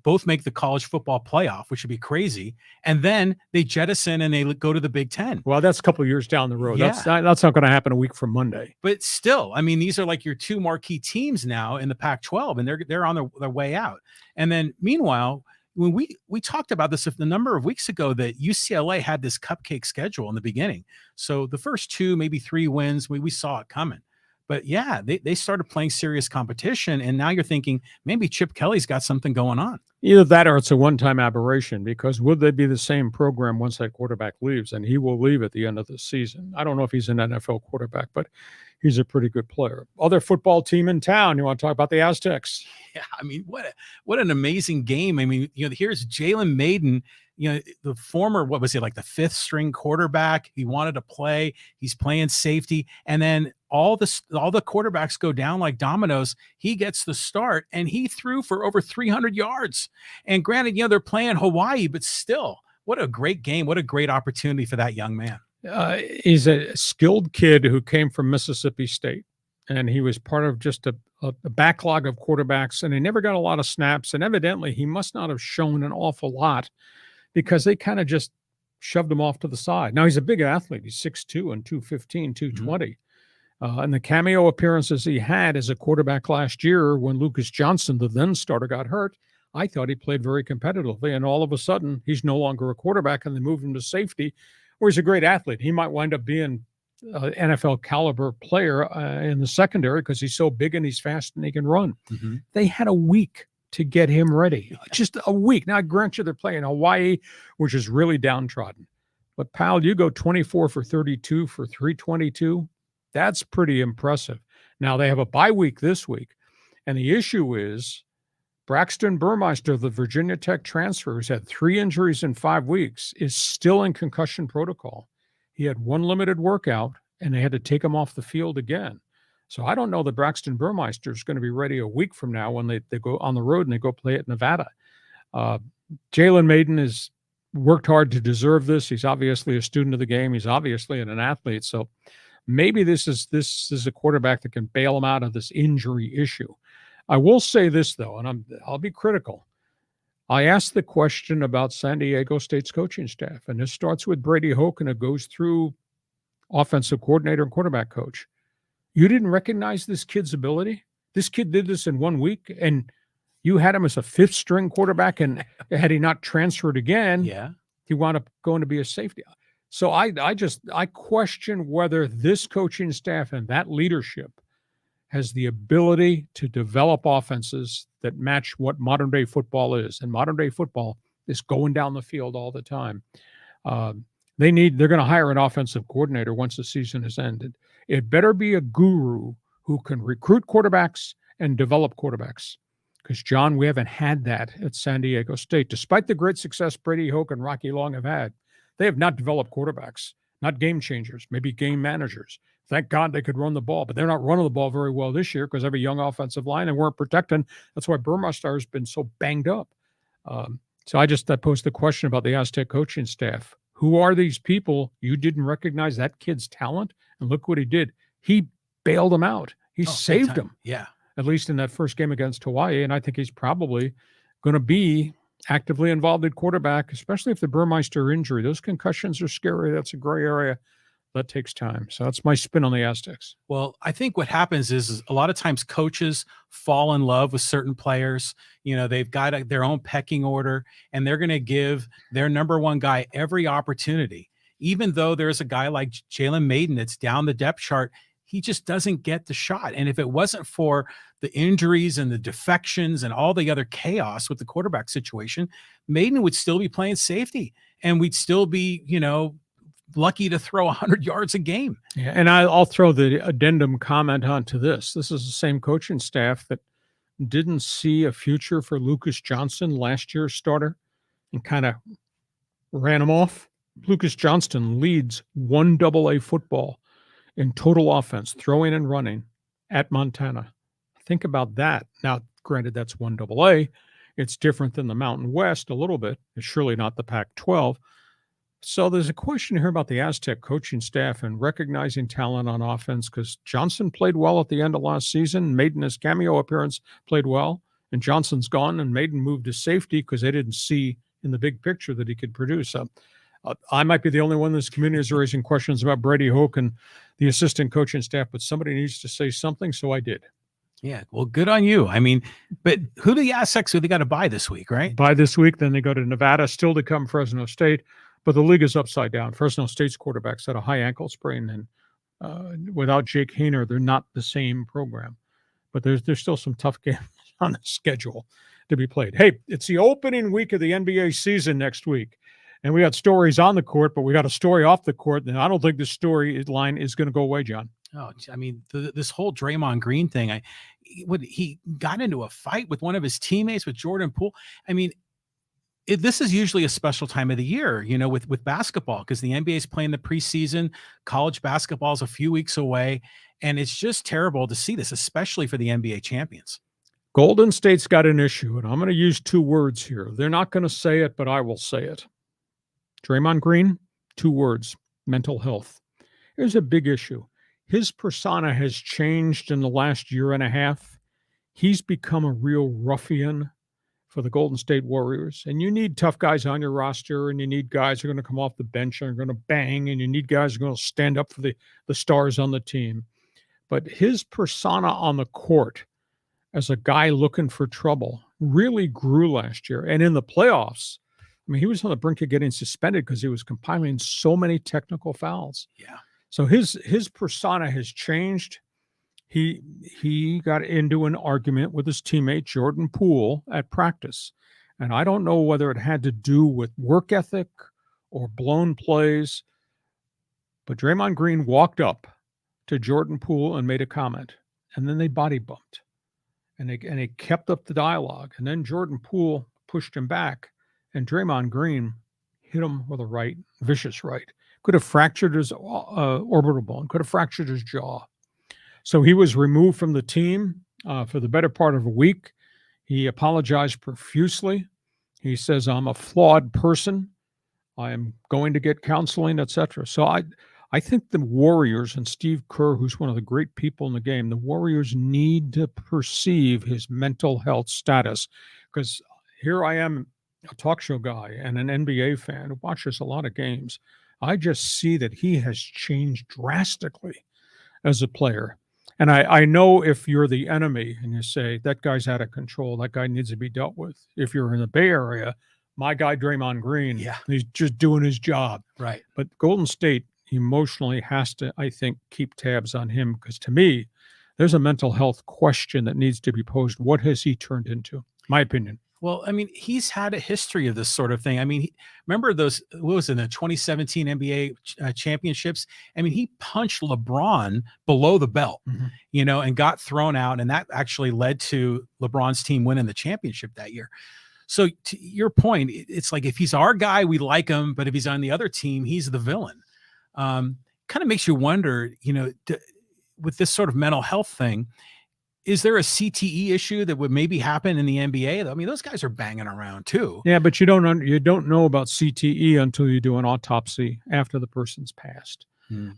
both make the college football playoff, which would be crazy. And then they jettison and they go to the Big Ten. Well, that's a couple of years down the road. Yeah. That's not going to happen a week from Monday. But still, I mean, these are like your two marquee teams now in the Pac-12, and they're on their way out. And then meanwhile, when we talked about this a number of weeks ago, that UCLA had this cupcake schedule in the beginning. So the first 2, maybe 3 wins, we saw it coming. But yeah, they started playing serious competition, and now you're thinking maybe Chip Kelly's got something going on. Either that or it's a one-time aberration, because would they be the same program once that quarterback leaves? And he will leave at the end of the season. I don't know if he's an NFL quarterback, but he's a pretty good player. Other football team in town, you want to talk about the Aztecs? Yeah, I mean, what an amazing game. I mean, here's Jalen Maiden, the former, what was he, like the 5th string quarterback. He wanted to play. He's playing safety. And then all the quarterbacks go down like dominoes. He gets the start, and he threw for over 300 yards. And granted, they're playing Hawaii, but still, what a great game. What a great opportunity for that young man. He's a skilled kid who came from Mississippi State, and he was part of just a backlog of quarterbacks, and he never got a lot of snaps. And evidently, he must not have shown an awful lot because they kind of just shoved him off to the side. Now, he's a big athlete. He's 6'2" and 215, 220. Mm-hmm. And the cameo appearances he had as a quarterback last year when Lucas Johnson, the then starter, got hurt, I thought he played very competitively. And all of a sudden, he's no longer a quarterback, and they moved him to safety, where he's a great athlete. He might wind up being an NFL caliber player in the secondary because he's so big and he's fast and he can run. Mm-hmm. They had a week to get him ready, just a week. Now, I grant you they're playing Hawaii, which is really downtrodden. But, pal, you go 24 for 32 for 322. That's pretty impressive. Now, they have a bye week this week, and the issue is Braxton Burmeister, the Virginia Tech transfer, who's had 3 injuries in 5 weeks, is still in concussion protocol. He had one limited workout, and they had to take him off the field again. So I don't know that Braxton Burmeister is going to be ready a week from now when they go on the road and they go play at Nevada. Jalen Maiden has worked hard to deserve this. He's obviously a student of the game. He's obviously an athlete. So maybe this is a quarterback that can bail him out of this injury issue. I will say this, though, and I'll be critical. I asked the question about San Diego State's coaching staff, and this starts with Brady Hoke, and it goes through offensive coordinator and quarterback coach. You didn't recognize this kid's ability? This kid did this in 1 week, and you had him as a fifth-string quarterback, and had he not transferred again, he wound up going to be a safety. So I question whether this coaching staff and that leadership has the ability to develop offenses that match what modern-day football is. And modern-day football is going down the field all the time. They're going to hire an offensive coordinator once the season has ended. It better be a guru who can recruit quarterbacks and develop quarterbacks. Because, John, we haven't had that at San Diego State. Despite the great success Brady Hoke and Rocky Long have had, they have not developed quarterbacks, not game changers, maybe game managers. Thank God they could run the ball, but they're not running the ball very well this year because they have a young offensive line and weren't protecting. That's why Burmeister has been so banged up. So I posed the question about the Aztec coaching staff. Who are these people? You didn't recognize that kid's talent? And look what he did. He bailed them out. He saved them. Yeah. At least in that first game against Hawaii. And I think he's probably going to be actively involved at quarterback, especially if the Burmeister injury. Those concussions are scary. That's a gray area. That takes time. So that's my spin on the Aztecs. Well, I think what happens is a lot of times coaches fall in love with certain players. You know, they've got their own pecking order, and they're going to give their number one guy every opportunity. Even though there's a guy like Jalen Maiden that's down the depth chart, he just doesn't get the shot. And if it wasn't for the injuries and the defections and all the other chaos with the quarterback situation, Maiden would still be playing safety, and we'd still be, lucky to throw 100 yards a game. Yeah, and I'll throw the addendum comment onto this. This is the same coaching staff that didn't see a future for Lucas Johnson, last year's starter, and kind of ran him off. Lucas Johnston leads 1AA football in total offense, throwing and running at Montana. Think about that. Now, granted, that's 1AA. It's different than the Mountain West a little bit. It's surely not the Pac-12. So there's a question here about the Aztec coaching staff and recognizing talent on offense, because Johnson played well at the end of last season. Maiden, his cameo appearance, played well. And Johnson's gone, and Maiden moved to safety because they didn't see in the big picture that he could produce. I might be the only one in this community is raising questions about Brady Hoke and the assistant coaching staff, but somebody needs to say something, so I did. Yeah, well, good on you. I mean, but who do the Aztecs they got to buy this week, right? Buy this week, then they go to Nevada, still to come Fresno State. But the league is upside down. Fresno State's quarterbacks had a high ankle sprain, and without Jake Haener, they're not the same program. But there's still some tough games on the schedule to be played. Hey, it's the opening week of the NBA season next week, and we got stories on the court, but we got a story off the court, and I don't think the story line is going to go away, John. Oh, I mean, this whole Draymond Green thing, he got into a fight with one of his teammates, with Jordan Poole. I mean, this is usually a special time of the year, with basketball, because the NBA is playing the preseason. College basketball is a few weeks away, and it's just terrible to see this, especially for the NBA champions. Golden State's got an issue, and I'm going to use two words here. They're not going to say it, but I will say it. Draymond Green, 2 words, mental health. Here's a big issue. His persona has changed in the last year and a half. He's become a real ruffian for the Golden State Warriors. And you need tough guys on your roster, and you need guys who are going to come off the bench and are going to bang, and you need guys who are going to stand up for the stars on the team. But his persona on the court as a guy looking for trouble really grew last year. And in the playoffs, I mean, he was on the brink of getting suspended because he was compiling so many technical fouls. Yeah. So his persona has changed. He got into an argument with his teammate Jordan Poole at practice. And I don't know whether it had to do with work ethic or blown plays, but Draymond Green walked up to Jordan Poole and made a comment. And then they body bumped. And they kept up the dialogue. And then Jordan Poole pushed him back. And Draymond Green hit him with a right, vicious right. Could have fractured his orbital bone, could have fractured his jaw. So he was removed from the team for the better part of a week. He apologized profusely. He says, I'm a flawed person. I am going to get counseling, etc. So I think the Warriors and Steve Kerr, who's one of the great people in the game, the Warriors need to perceive his mental health status, because here I am, a talk show guy and an NBA fan who watches a lot of games. I just see that he has changed drastically as a player. And I know if you're the enemy and you say, that guy's out of control, that guy needs to be dealt with. If you're in the Bay Area, my guy Draymond Green, he's just doing his job. Right. But Golden State emotionally has to, I think, keep tabs on him, because to me, there's a mental health question that needs to be posed. What has he turned into? My opinion. Well, I mean, he's had a history of this sort of thing. I mean, remember those, what was it, the 2017 NBA championships? I mean, he punched LeBron below the belt, and got thrown out. And that actually led to LeBron's team winning the championship that year. So to your point, it's like, if he's our guy, we like him. But if he's on the other team, he's the villain. Kind of makes you wonder, with this sort of mental health thing, is there a CTE issue that would maybe happen in the NBA? I mean, those guys are banging around too. Yeah, but you don't know about CTE until you do an autopsy after the person's passed.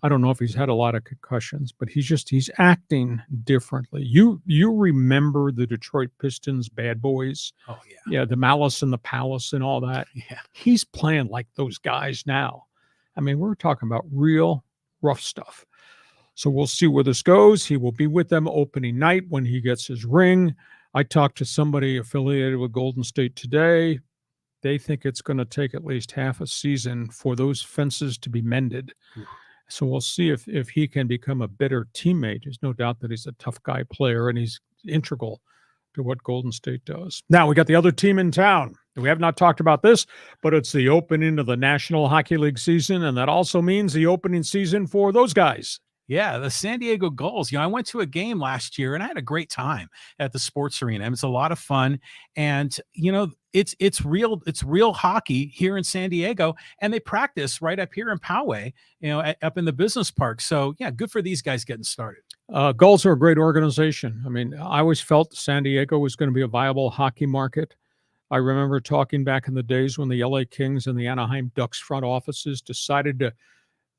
I don't know if he's had a lot of concussions, but he's acting differently. You remember the Detroit Pistons bad boys? Oh yeah, the Malice in the Palace and all that. Yeah, he's playing like those guys now. I mean, we're talking about real rough stuff. So we'll see where this goes. He will be with them opening night when he gets his ring. I talked to somebody affiliated with Golden State today. They think it's going to take at least half a season for those fences to be mended. So we'll see if he can become a better teammate. There's no doubt that he's a tough guy player, and he's integral to what Golden State does. Now, we got the other team in town. We have not talked about this, but it's the opening of the National Hockey League season, and that also means the opening season for those guys. Yeah, the San Diego Gulls. I went to a game last year and I had a great time at the sports arena. It's a lot of fun, and it's real hockey here in San Diego, and they practice right up here in Poway, up in the business park. So yeah, good for these guys getting started. Gulls are a great organization. I mean, I always felt San Diego was going to be a viable hockey market. I remember talking back in the days when the LA Kings and the Anaheim Ducks front offices decided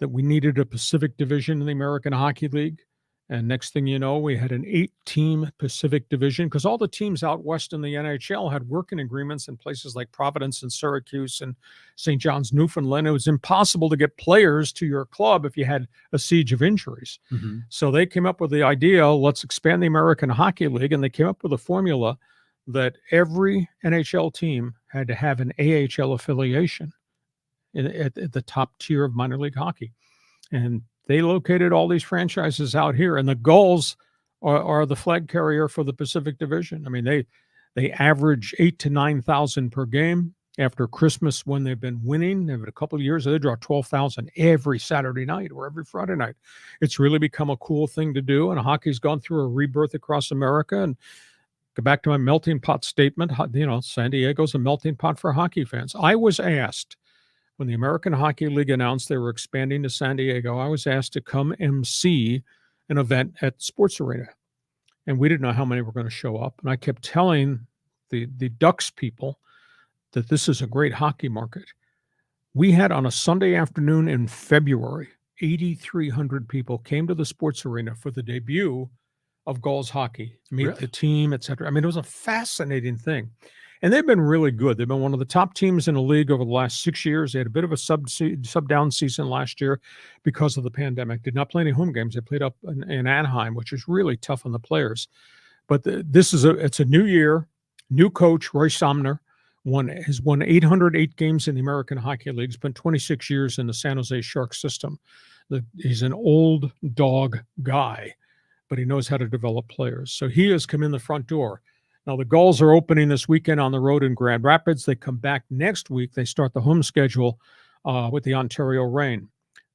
that we needed a Pacific division in the American Hockey League. And next thing you know, we had an 8-team Pacific division, because all the teams out west in the NHL had working agreements in places like Providence and Syracuse and St. John's, Newfoundland. It was impossible to get players to your club if you had a siege of injuries. So they came up with the idea, let's expand the American Hockey League. And they came up with a formula that every NHL team had to have an AHL affiliation at the top tier of minor league hockey. And they located all these franchises out here, and the Gulls are the flag carrier for the Pacific Division. I mean, they average 8,000 to 9,000 per game. After Christmas, when they've been winning, they've had a couple of years, they draw 12,000 every Saturday night or every Friday night. It's really become a cool thing to do, and hockey's gone through a rebirth across America. And go back to my melting pot statement, San Diego's a melting pot for hockey fans. I was asked, when the American Hockey League announced they were expanding to San Diego, I was asked to come MC an event at Sports Arena. And we didn't know how many were going to show up. And I kept telling the Ducks people that this is a great hockey market. We had, on a Sunday afternoon in February, 8,300 people came to the Sports Arena for the debut of Gulls hockey, meet the team, etc. I mean, it was a fascinating thing. And they've been really good. They've been one of the top teams in the league over the last 6 years. They had a bit of a sub-down season last year because of the pandemic. Did not play any home games. They played up in Anaheim, which is really tough on the players. But it's a new year, new coach, Roy Somner, has won 808 games in the American Hockey League. Spent 26 years in the San Jose Sharks system. He's an old dog guy, but he knows how to develop players. So he has come in the front door. Now, the Gulls are opening this weekend on the road in Grand Rapids. They come back next week. They start the home schedule with the Ontario Reign.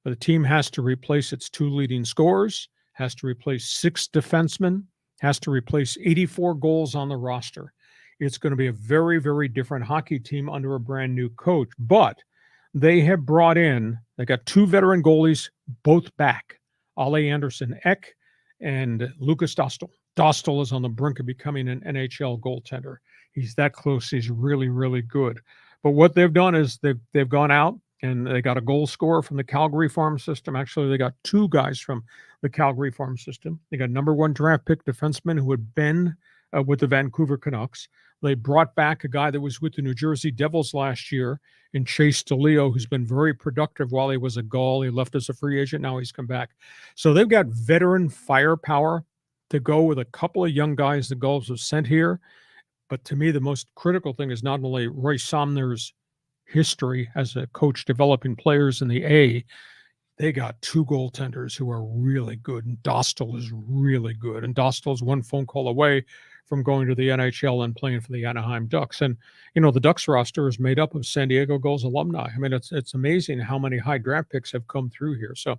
The team has to replace its 2 leading scorers, has to replace 6 defensemen, has to replace 84 goals on the roster. It's going to be a very, very different hockey team under a brand new coach. But they have brought in, they got 2 veteran goalies, both back, Ole Anderson Ek and Lucas Dostal. Dostal is on the brink of becoming an NHL goaltender. He's that close. He's really, really good. But what they've done is they've gone out and they got a goal scorer from the Calgary farm system. Actually, they got 2 guys from the Calgary farm system. They got number 1 draft pick defenseman who had been with the Vancouver Canucks. They brought back a guy that was with the New Jersey Devils last year in Chase DeLeo, who's been very productive while he was a Gull. He left as a free agent. Now he's come back. So they've got veteran firepower to go with a couple of young guys the Gulls have sent here. But to me, the most critical thing is not only Roy Somner's history as a coach developing players in the A, they got 2 goaltenders who are really good, and Dostal is really good. And Dostal is 1 phone call away from going to the NHL and playing for the Anaheim Ducks. And, you know, the Ducks roster is made up of San Diego Gulls alumni. I mean, it's amazing how many high draft picks have come through here. So,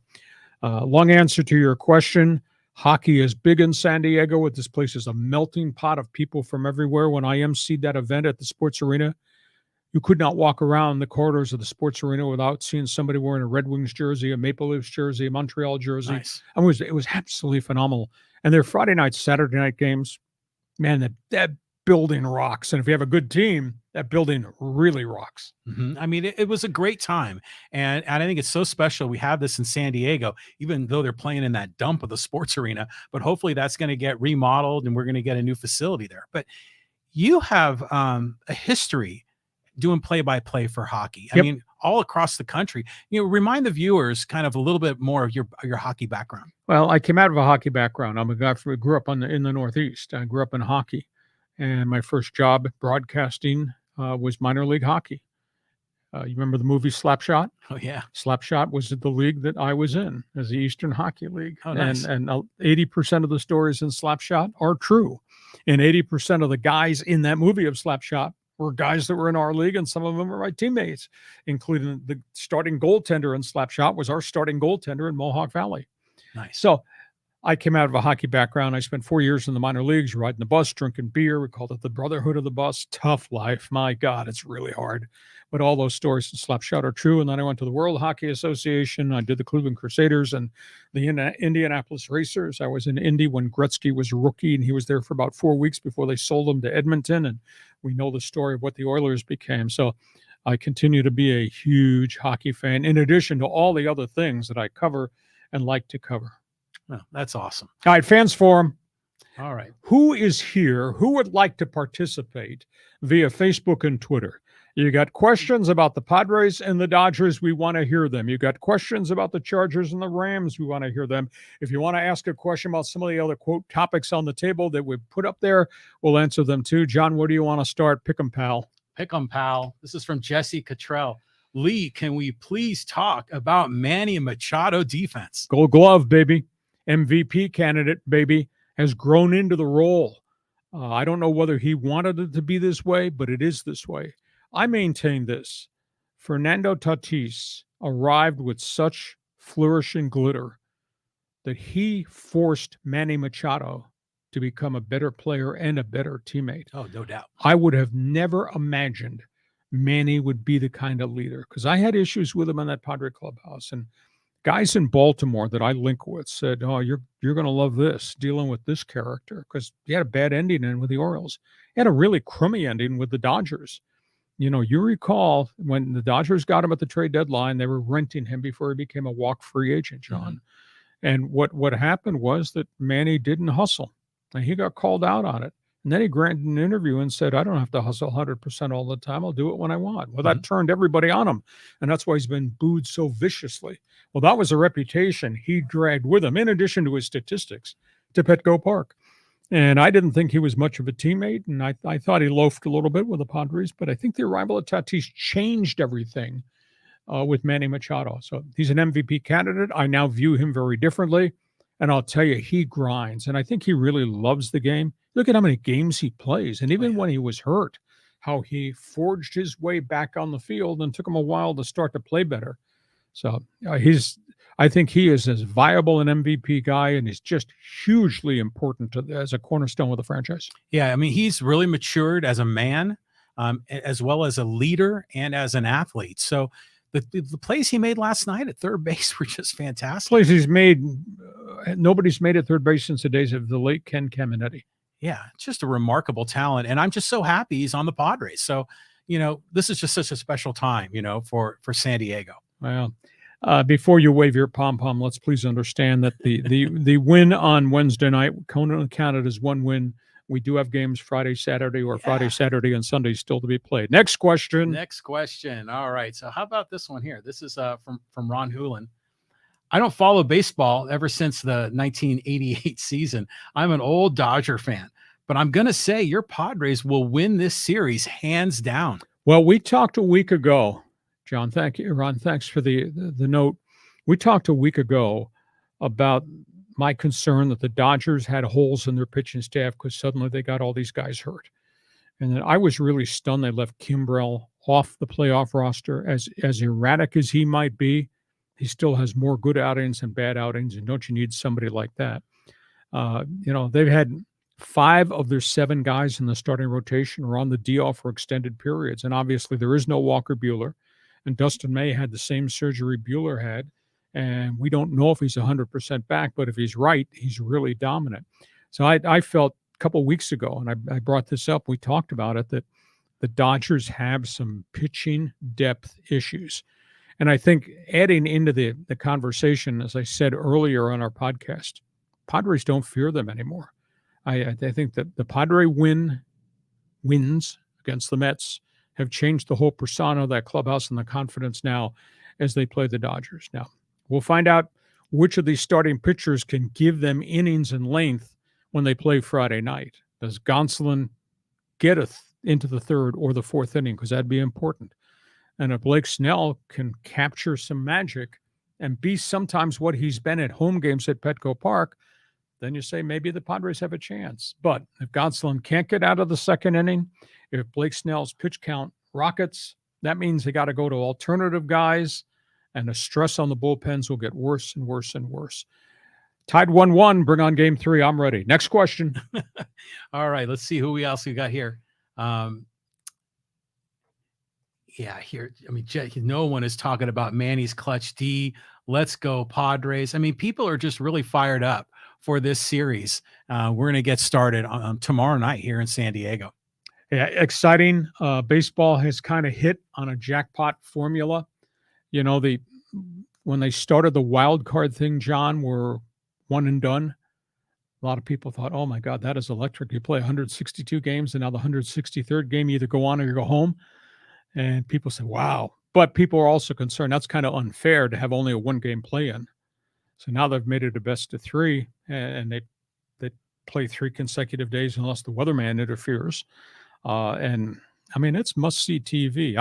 long answer to your question. Hockey is big in San Diego. This place is a melting pot of people from everywhere. When I emceed that event at the Sports Arena, you could not walk around the corridors of the Sports Arena without seeing somebody wearing a Red Wings jersey, a Maple Leafs jersey, a Montreal jersey. Nice. It was absolutely phenomenal. And their Friday night, Saturday night games, man, that building rocks. And if you have a good team, that building really rocks. Mm-hmm. I mean, it was a great time. And I think it's so special. We have this in San Diego, even though they're playing in that dump of the Sports Arena, but hopefully that's going to get remodeled and we're going to get a new facility there. But you have a history doing play-by-play for hockey. I mean, all across the country. You know, remind the viewers kind of a little bit more of your hockey background. Well, I came out of a hockey background. I'm a guy who grew up in the Northeast. I grew up in hockey. And my first job broadcasting was minor league hockey. You remember the movie Slapshot? Oh, yeah. Slapshot was the league that I was in, as the Eastern Hockey League. Oh, nice. And 80% of the stories in Slapshot are true. And 80% of the guys in that movie of Slapshot were guys that were in our league, and some of them were my teammates, including the starting goaltender in Slapshot was our starting goaltender in Mohawk Valley. Nice. So I came out of a hockey background. I spent 4 years in the minor leagues, riding the bus, drinking beer. We called it the Brotherhood of the Bus. Tough life. My God, it's really hard. But all those stories in Slapshot are true. And then I went to the World Hockey Association. I did the Cleveland Crusaders and the Indianapolis Racers. I was in Indy when Gretzky was a rookie, and he was there for about 4 weeks before they sold him to Edmonton. And we know the story of what the Oilers became. So I continue to be a huge hockey fan, in addition to all the other things that I cover and like to cover. Oh, that's awesome. All right, Fans Forum. All right. Who is here? Who would like to participate via Facebook and Twitter? You got questions about the Padres and the Dodgers, we want to hear them. You got questions about the Chargers and the Rams, we want to hear them. If you want to ask a question about some of the other, quote, topics on the table that we've put up there, we'll answer them too. John, where do you want to start? Pick 'em, pal. Pick 'em, pal. This is from Jesse Cottrell. Lee, can we please talk about Manny Machado defense? Gold Glove, baby. MVP candidate, baby, has grown into the role. I don't know whether he wanted it to be this way, but it is this way. I maintain this. Fernando Tatis arrived with such flourish and glitter that he forced Manny Machado to become a better player and a better teammate. Oh, no doubt. I would have never imagined Manny would be the kind of leader, because I had issues with him in that Padre clubhouse. And guys in Baltimore that I link with said, oh, you're going to love this, dealing with this character, because he had a bad ending in with the Orioles. He had a really crummy ending with the Dodgers. You know, you recall when the Dodgers got him at the trade deadline, they were renting him before he became a walk free agent, John. Mm-hmm. And what happened was that Manny didn't hustle, and he got called out on it. And then he granted an interview and said, I don't have to hustle 100% all the time. I'll do it when I want. Well, that turned everybody on him. And that's why he's been booed so viciously. Well, that was a reputation he dragged with him, in addition to his statistics, to Petco Park. And I didn't think he was much of a teammate. And I thought he loafed a little bit with the Padres. But I think the arrival of Tatis changed everything with Manny Machado. So he's an MVP candidate. I now view him very differently. And I'll tell you, he grinds. And I think he really loves the game. Look at how many games he plays. And even when he was hurt, how he forged his way back on the field, and took him a while to start to play better. So I think he is as viable an MVP guy, and he's just hugely important as a cornerstone of the franchise. Yeah, I mean, he's really matured as a man, as well as a leader and as an athlete. So the plays he made last night at third base were just fantastic. Plays he's made, nobody's made at third base since the days of the late Ken Caminetti. Yeah, just a remarkable talent, and I'm just so happy he's on the Padres. So, this is just such a special time, for San Diego. Well, before you wave your pom-pom, let's please understand that the win on Wednesday night counted as one win. We do have games Friday, Saturday, or Friday, Saturday, and Sunday still to be played. Next question. All right. So how about this one here? This is from Ron Houlihan. I don't follow baseball ever since the 1988 season. I'm an old Dodger fan, but I'm going to say your Padres will win this series hands down. Well, we talked a week ago, John. Thank you, Ron. Thanks for the note. We talked a week ago about my concern that the Dodgers had holes in their pitching staff because suddenly they got all these guys hurt. And then I was really stunned they left Kimbrel off the playoff roster. As erratic as he might be, he still has more good outings than bad outings, and don't you need somebody like that? They've had 5 of their 7 guys in the starting rotation are on the DL for extended periods, and obviously there is no Walker Buehler, and Dustin May had the same surgery Buehler had. And we don't know if he's 100% back, but if he's right, he's really dominant. So I felt a couple of weeks ago, and I brought this up, we talked about it, that the Dodgers have some pitching depth issues. And I think adding into the conversation, as I said earlier on our podcast, Padres don't fear them anymore. I think that the Padre wins against the Mets have changed the whole persona of that clubhouse and the confidence now as they play the Dodgers. Now, we'll find out which of these starting pitchers can give them innings and length when they play Friday night. Does Gonselin get into the third or the fourth inning? Because that'd be important. And if Blake Snell can capture some magic and be sometimes what he's been at home games at Petco Park, then you say maybe the Padres have a chance. But if Gonselin can't get out of the second inning, if Blake Snell's pitch count rockets, that means they got to go to alternative guys, and the stress on the bullpens will get worse and worse and worse. Tied 1-1, bring on game 3. I'm ready. Next question. All right, let's see who else we got here. No one is talking about Manny's clutch D. Let's go Padres. I mean, people are just really fired up for this series. We're going to get started on tomorrow night here in San Diego. Yeah, exciting. Baseball has kind of hit on a jackpot formula. When they started the wild card thing, John, were one and done. A lot of people thought, oh my God, that is electric. You play 162 games and now the 163rd game, you either go on or you go home. And people say, wow. But people are also concerned that's kind of unfair to have only a 1-game play-in. So now they've made it a best of 3, and they play 3 consecutive days unless the weatherman interferes. And I mean, it's must-see TV.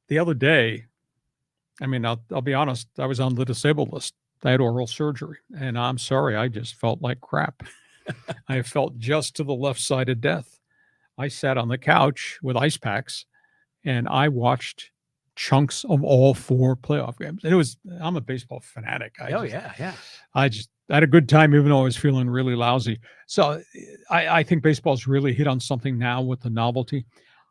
The other day, I mean, I'll be honest, I was on the disabled list. I had oral surgery, and I'm sorry, I just felt like crap. I felt just to the left side of death. I sat on the couch with ice packs, and I watched chunks of all 4 playoff games. I'm a baseball fanatic. I had a good time, even though I was feeling really lousy. So I think baseball's really hit on something now with the novelty.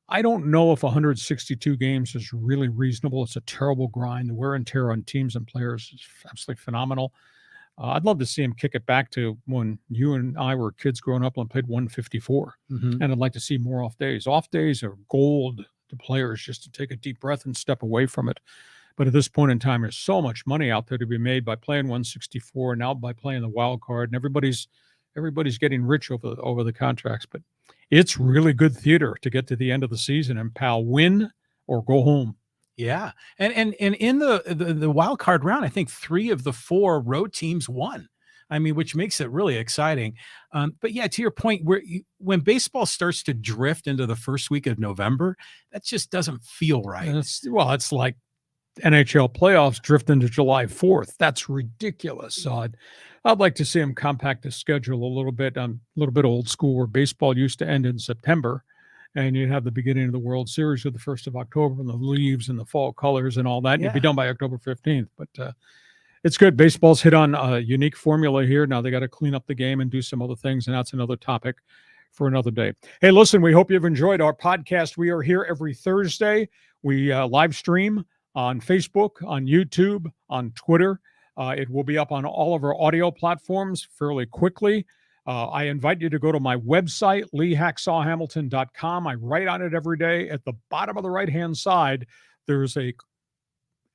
I don't know if 162 games is really reasonable. It's a terrible grind. The wear and tear on teams and players is absolutely phenomenal. I'd love to see him kick it back to when you and I were kids growing up and played 154. Mm-hmm. And I'd like to see more off days. Off days are gold to players just to take a deep breath and step away from it. But at this point in time, there's so much money out there to be made by playing 164 and now by playing the wild card. And everybody's getting rich over the contracts. But it's really good theater to get to the end of the season and, pal, win or go home. Yeah. And in the wild card round, I think 3 of the 4 road teams won. I mean, which makes it really exciting. But yeah, to your point, when baseball starts to drift into the first week of November, that just doesn't feel right. It's like NHL playoffs drift into July 4th. That's ridiculous. So I'd like to see them compact the schedule a little bit. I'm a little bit old school where baseball used to end in September, and you'd have the beginning of the World Series with the 1st of October and the leaves and the fall colors and all that. Yeah. You'd be done by October 15th. But it's good. Baseball's hit on a unique formula here. Now they got to clean up the game and do some other things, and that's another topic for another day. Hey, listen, we hope you've enjoyed our podcast. We are here every Thursday. We live stream on Facebook, on YouTube, on Twitter. It will be up on all of our audio platforms fairly quickly. I invite you to go to my website, leehacksawhamilton.com. I write on it every day. At the bottom of the right-hand side, there's a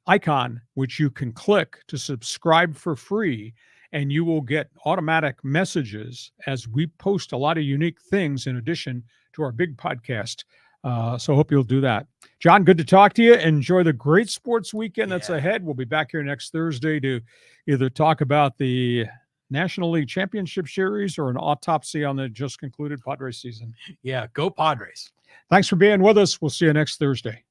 icon which you can click to subscribe for free, and you will get automatic messages as we post a lot of unique things in addition to our big podcast. So I hope you'll do that. John, good to talk to you. Enjoy the great sports weekend that's ahead. We'll be back here next Thursday to either talk about the National League Championship Series or an autopsy on the just concluded Padres season. Yeah, go Padres. Thanks for being with us. We'll see you next Thursday.